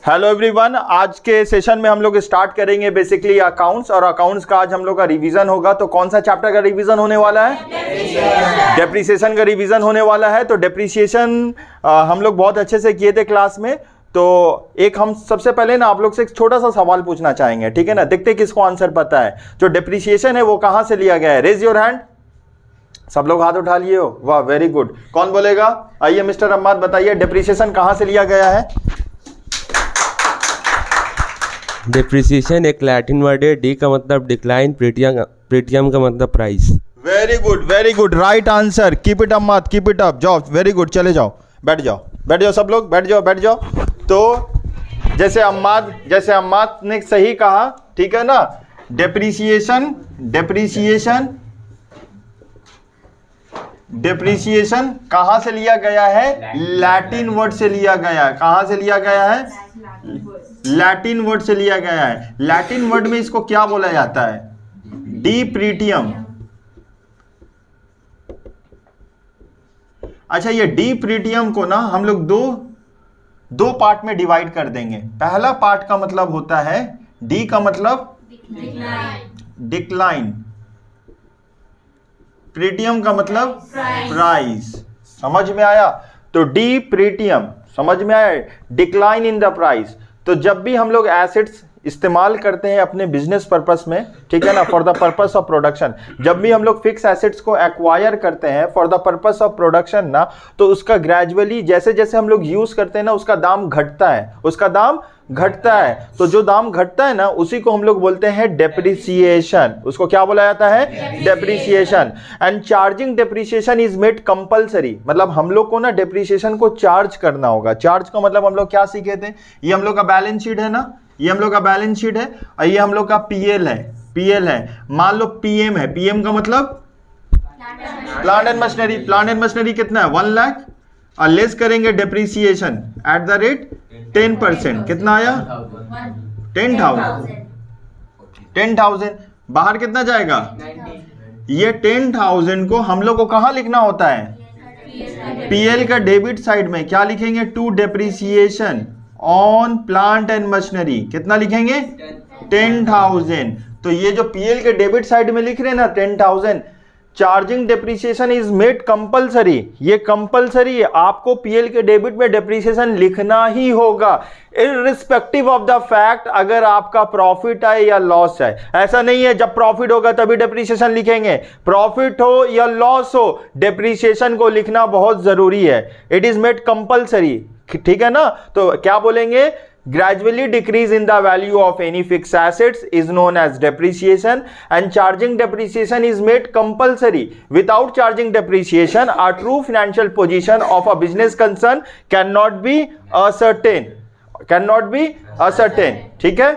Hello everyone, आज के session में हम लोग स्टार्ट करेंगे बेसिकली अकाउंट्स, और अकाउंट्स का आज हम लोग का रिवीजन होगा। तो कौन सा चैप्टर का रिवीजन होने वाला है? डेप्रिसिएशन का रिवीजन होने वाला है। तो डेप्रिसिएशन हम लोग बहुत अच्छे से किए थे क्लास में। तो एक हम सबसे पहले ना आप लोग से एक छोटा सा सवाल पूछना चाहेंगे, ठीक है ना? देखते किसको आंसर पता है। जो डेप्रिसिएशन है वो कहां से लिया गया है? Raise your hand. सब लोग हाथ उठा लिए हो, वाह वेरी गुड। कौन बोलेगा? आइए मिस्टर अम्माद बताइए, डेप्रिसिएशन कहां से लिया गया है? डेप्रिसिएशन एक लैटिन वर्ड है। डी का मतलब डिक्लाइन, प्रीटियम का मतलब price. Very good, right answer. Keep it up मत, कीप इट अप। जाओ, वेरी गुड। चले जाओ, बैठ जाओ सब लोग, बैठ जाओ। तो जैसे अम्माद ने सही कहा, ठीक है ना? डेप्रिसिएशन कहां से लिया गया है? लैटिन वर्ड से लिया गया है। कहां से लिया गया है? लैटिन वर्ड से लिया गया है। लैटिन वर्ड में इसको क्या बोला जाता है? डिप्रीटियम। अच्छा, ये डिप्रीटियम को ना हम लोग दो पार्ट में डिवाइड कर देंगे। पहला पार्ट का मतलब होता है डी का मतलब डिक्लाइन, प्रीटियम का मतलब प्राइस। समझ में आया? तो डिप्रीटियम समझ में आया, डिक्लाइन इन द प्राइस। तो जब भी हम लोग एसेट्स इस्तेमाल करते हैं अपने बिजनेस पर्पस में, ठीक है ना, for the purpose of production, जब भी हम लोग फिक्स एसेट्स को एक्वायर करते हैं for the purpose of production ना, तो उसका ग्रेजुअली जैसे जैसे हम लोग यूज करते हैं ना, उसका दाम घटता है। तो जो दाम घटता है ना, उसी को हम लोग बोलते हैं डेप्रिसिएशन। उसको क्या बोला जाता है? Depreciation. And charging depreciation is made compulsory. मतलब हम लोग को ना डेप्रिसिएशन को चार्ज करना होगा। चार्ज का मतलब हम लोग क्या सीखे थे? ये हम लोग का बैलेंस शीट है ना, ये हम लोग का बैलेंस शीट है, और ये हम लोग का पीएल है। मान लो पीएम है। पीएम का मतलब plant and machinery. Plant and machinery कितना है? 1 लाख। और लेस करेंगे डेप्रिसिएशन एट द रेट 10%। कितना आया? 10,000। बाहर कितना जाएगा? ये 10,000 को हम लोग को कहां लिखना होता है? पीएल का डेबिट साइड में क्या लिखेंगे? To depreciation on plant and machinery. कितना लिखेंगे? 10,000। तो ये जो पीएल के डेबिट साइड में लिख रहे हैं ना 10,000, charging depreciation is made compulsory. ये कंपलसरी है, आपको पीएल के डेबिट में डेप्रिसिएशन लिखना ही होगा, इररिस्पेक्टिव ऑफ द फैक्ट अगर आपका प्रॉफिट है या लॉस है। ऐसा नहीं है जब प्रॉफिट होगा तभी डेप्रिसिएशन लिखेंगे। प्रॉफिट हो या लॉस हो, डेप्रिसिएशन को लिखना बहुत जरूरी है। इट इज मेड कंपलसरी, ठीक है ना? तो क्या बोलेंगे? Gradually decrease in the value of any fixed assets is known as depreciation, and charging depreciation is made compulsory. Without charging depreciation, a true financial position of a business concern cannot be ascertained. ठीक है?